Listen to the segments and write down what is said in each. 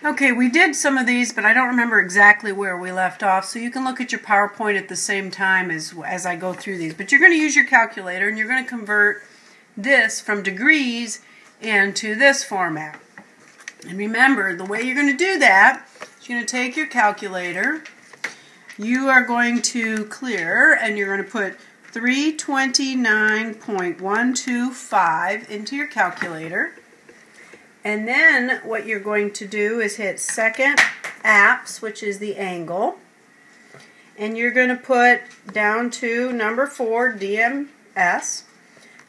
Okay, we did some of these, but I don't remember exactly where we left off, so you can look at your PowerPoint at the same time as I go through these. But you're going to use your calculator, and you're going to convert this from degrees into this format. And remember, the way you're going to do that is you're going to take your calculator, you are going to clear, and you're going to put 329.125 into your calculator. And then what you're going to do is hit second apps, which is the angle. And you're going to put down to number 4, DMS.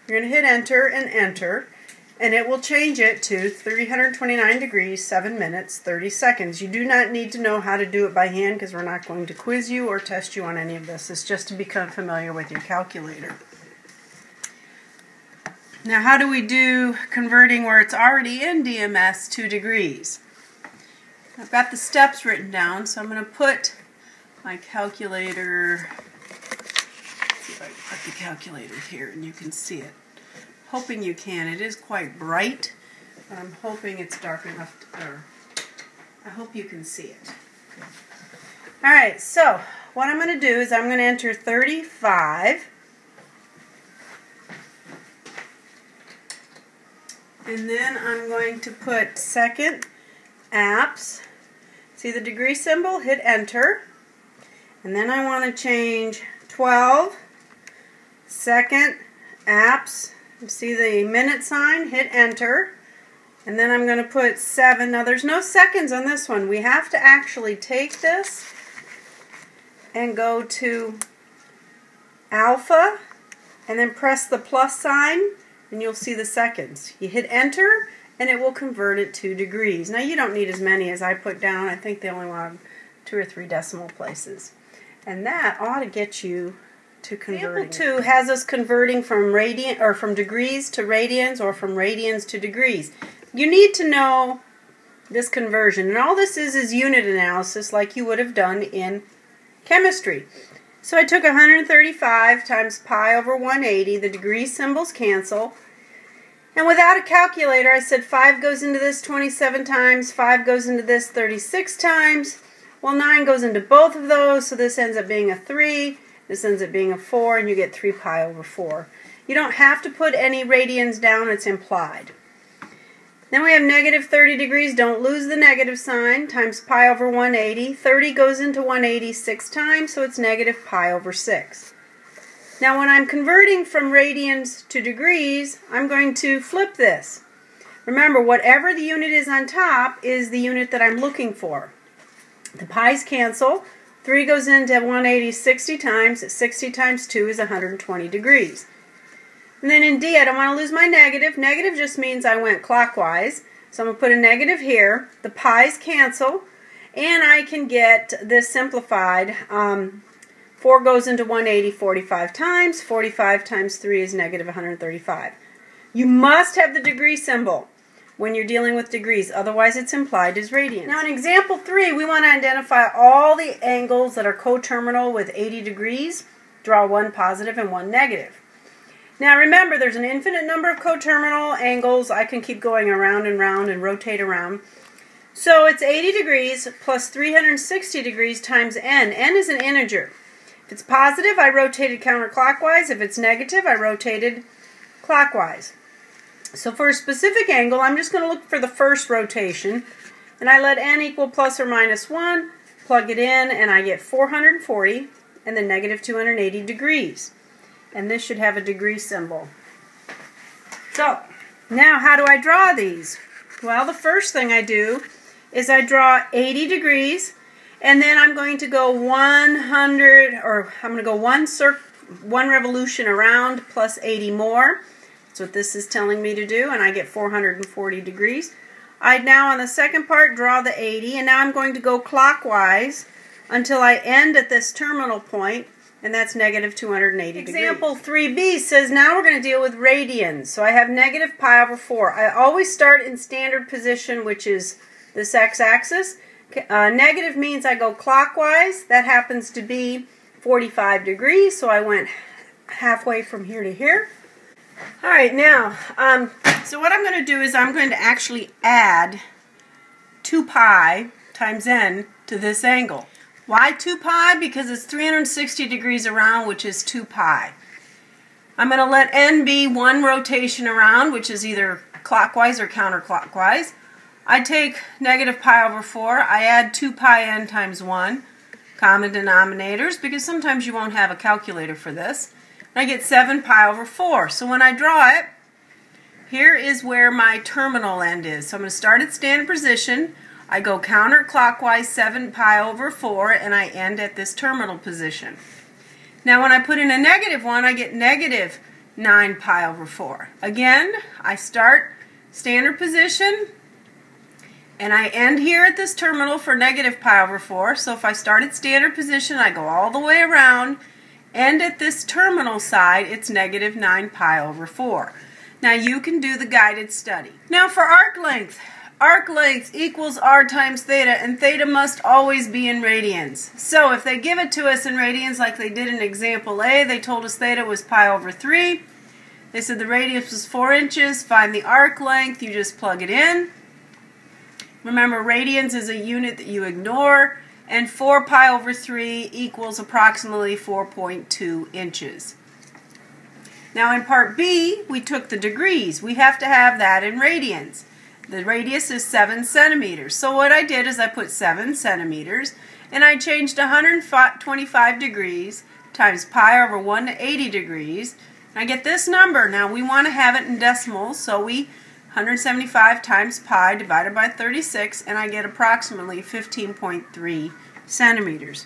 You're going to hit enter and enter. And it will change it to 329 degrees, 7 minutes, 30 seconds. You do not need to know how to do it by hand because we're not going to quiz you or test you on any of this. It's just to become familiar with your calculator. Now, how do we do converting where it's already in DMS to degrees? I've got the steps written down, so I'm going to put my calculator, let's see if I can put the calculator here and you can see it. Hoping you can. It is quite bright, but I'm hoping it's dark enough, I hope you can see it. Alright, so what I'm going to do is I'm going to enter 35. And then I'm going to put second apps. See the degree symbol? Hit enter. And then I want to change 12. Second apps. See the minute sign? Hit enter. And then I'm going to put 7. Now there's no seconds on this one. We have to actually take this and go to alpha and then press the plus sign. And you'll see the seconds. You hit enter and it will convert it to degrees. Now you don't need as many as I put down. I think they only want 2 or 3 decimal places. And that ought to get you to converting. Example 2 has us converting from from degrees to radians or from radians to degrees. You need to know this conversion. And all this is unit analysis like you would have done in chemistry. So I took 135 times pi over 180. The degree symbols cancel. And without a calculator, I said 5 goes into this 27 times, 5 goes into this 36 times. Well, 9 goes into both of those, so this ends up being a 3. This ends up being a 4, and you get 3 pi over 4. You don't have to put any radians down. It's implied. Then we have negative 30 degrees. Don't lose the negative sign. Times pi over 180. 30 goes into 180 6 times, so it's negative pi over 6. Now when I'm converting from radians to degrees, I'm going to flip this. Remember, whatever the unit is on top is the unit that I'm looking for. The pi's cancel. 3 goes into 180 60 times. 60 times 2 is 120 degrees. And then in D, I don't want to lose my negative. Negative just means I went clockwise. So I'm going to put a negative here. The pi's cancel. And I can get this simplified. 4 goes into 180 45 times. 45 times 3 is negative 135. You must have the degree symbol when you're dealing with degrees. Otherwise, it's implied as radians. Now, in example 3, we want to identify all the angles that are coterminal with 80 degrees. Draw one positive and one negative. Now remember, there's an infinite number of coterminal angles. I can keep going around and round and rotate around. So it's 80 degrees plus 360 degrees times n. N is an integer. If it's positive, I rotated counterclockwise. If it's negative, I rotated clockwise. So for a specific angle, I'm just going to look for the first rotation. And I let n equal plus or minus 1, plug it in, and I get 440 and then negative 280 degrees. And this should have a degree symbol. So, now how do I draw these? Well, the first thing I do is I draw 80 degrees, and then I'm going to go 100, or I'm going to go one revolution around plus 80 more. That's what this is telling me to do, and I get 440 degrees. I now, on the second part, draw the 80, and now I'm going to go clockwise until I end at this terminal point, and that's negative 280 degrees. Example 3b says now we're going to deal with radians. So I have negative pi over 4. I always start in standard position, which is this x-axis. Negative means I go clockwise. That happens to be 45 degrees, so I went halfway from here to here. Alright, now, so what I'm going to do is I'm going to actually add 2 pi times n to this angle. Why 2 pi? Because it's 360 degrees around, which is 2 pi. I'm going to let n be one rotation around, which is either clockwise or counterclockwise. I take negative pi over 4. I add 2 pi n times 1, common denominators, because sometimes you won't have a calculator for this. And I get 7 pi over 4. So when I draw it, here is where my terminal end is. So I'm going to start at standard position. I go counterclockwise 7 pi over 4, and I end at this terminal position. Now when I put in a negative 1, I get negative 9 pi over 4. Again, I start standard position, and I end here at this terminal for negative pi over 4. So if I start at standard position, I go all the way around, end at this terminal side, it's negative 9 pi over 4. Now you can do the guided study. Now for arc length equals r times theta, and theta must always be in radians. So if they give it to us in radians like they did in example A, they told us theta was pi over 3. They said the radius was 4 inches. Find the arc length. You just plug it in. Remember, radians is a unit that you ignore, and 4 pi over 3 equals approximately 4.2 inches. Now in part B, we took the degrees. We have to have that in radians. The radius is 7 centimeters. So what I did is I put 7 centimeters, and I changed 125 degrees times pi over 180 degrees. And I get this number. Now we want to have it in decimals, so 175 times pi divided by 36, and I get approximately 15.3 centimeters.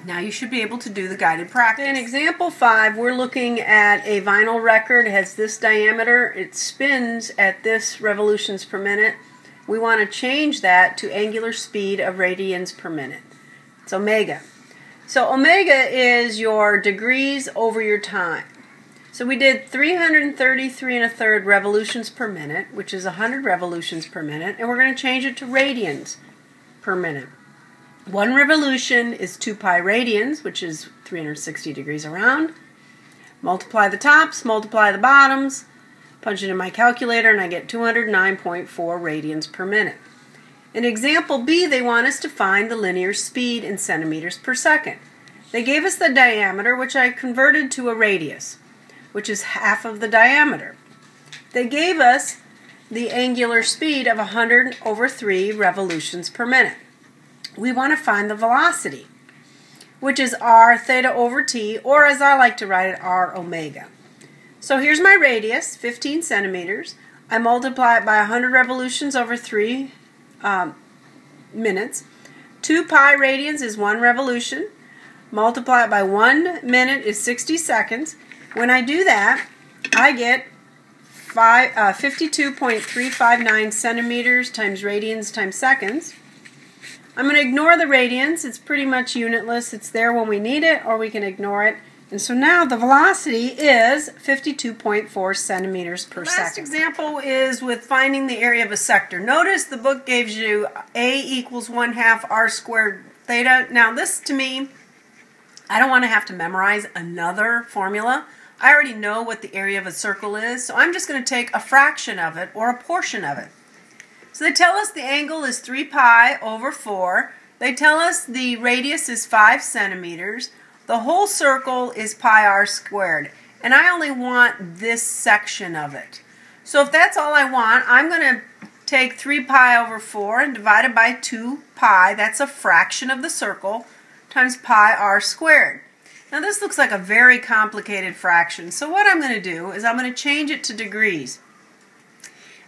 Now you should be able to do the guided practice. In example 5, we're looking at a vinyl record. It has this diameter. It spins at this revolutions per minute. We want to change that to angular speed of radians per minute. It's omega. So omega is your degrees over your time. So we did 333 1/3 revolutions per minute, which is 100 revolutions per minute, and we're going to change it to radians per minute. 1 revolution is 2 pi radians, which is 360 degrees around. Multiply the tops, multiply the bottoms, punch it in my calculator, and I get 209.4 radians per minute. In example B, they want us to find the linear speed in centimeters per second. They gave us the diameter, which I converted to a radius, which is half of the diameter. They gave us the angular speed of 100 over 3 revolutions per minute. We want to find the velocity, which is r theta over t, or as I like to write it, r omega. So here's my radius, 15 centimeters. I multiply it by 100 revolutions over 3 minutes. 2 pi radians is 1 revolution. Multiply it by 1 minute is 60 seconds. When I do that, I get 52.359 centimeters times radians times seconds. I'm going to ignore the radians. It's pretty much unitless. It's there when we need it, or we can ignore it. And so now the velocity is 52.4 centimeters per second. Last example is with finding the area of a sector. Notice the book gives you A equals 1/2 r squared theta. Now this, to me, I don't want to have to memorize another formula. I already know what the area of a circle is, so I'm just going to take a fraction of it, or a portion of it. So they tell us the angle is 3 pi over 4. They tell us the radius is 5 centimeters. The whole circle is pi r squared. And I only want this section of it. So if that's all I want, I'm going to take 3 pi over 4 and divide it by 2 pi. That's a fraction of the circle, times pi r squared. Now this looks like a very complicated fraction. So what I'm going to do is I'm going to change it to degrees.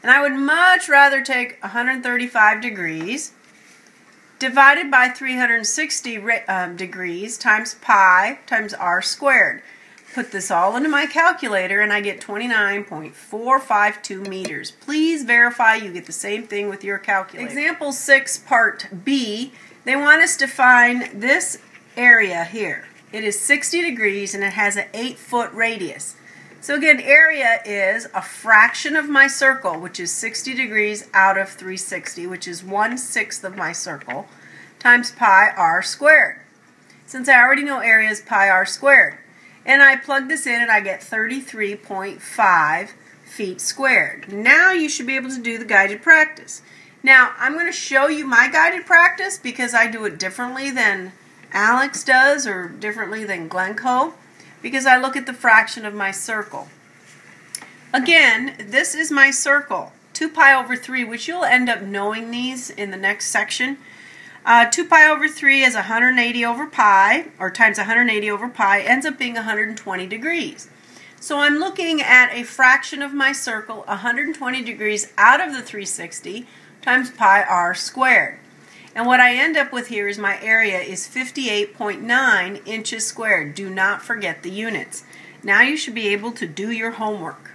And I would much rather take 135 degrees divided by 360 degrees times pi times r squared. Put this all into my calculator and I get 29.452 meters. Please verify you get the same thing with your calculator. Example 6, part B, they want us to find this area here. It is 60 degrees and it has an 8-foot radius. So again, area is a fraction of my circle, which is 60 degrees out of 360, which is 1/6 of my circle, times pi r squared. Since I already know area is pi r squared. And I plug this in and I get 33.5 feet squared. Now you should be able to do the guided practice. Now, I'm going to show you my guided practice because I do it differently than Alex does or differently than Glencoe, because I look at the fraction of my circle. Again, this is my circle, 2 pi over 3, which you'll end up knowing these in the next section. 2 pi over 3 is 180 over pi, or times 180 over pi, ends up being 120 degrees. So I'm looking at a fraction of my circle, 120 degrees out of the 360, times pi r squared. And what I end up with here is my area is 58.9 inches squared. Do not forget the units. Now you should be able to do your homework.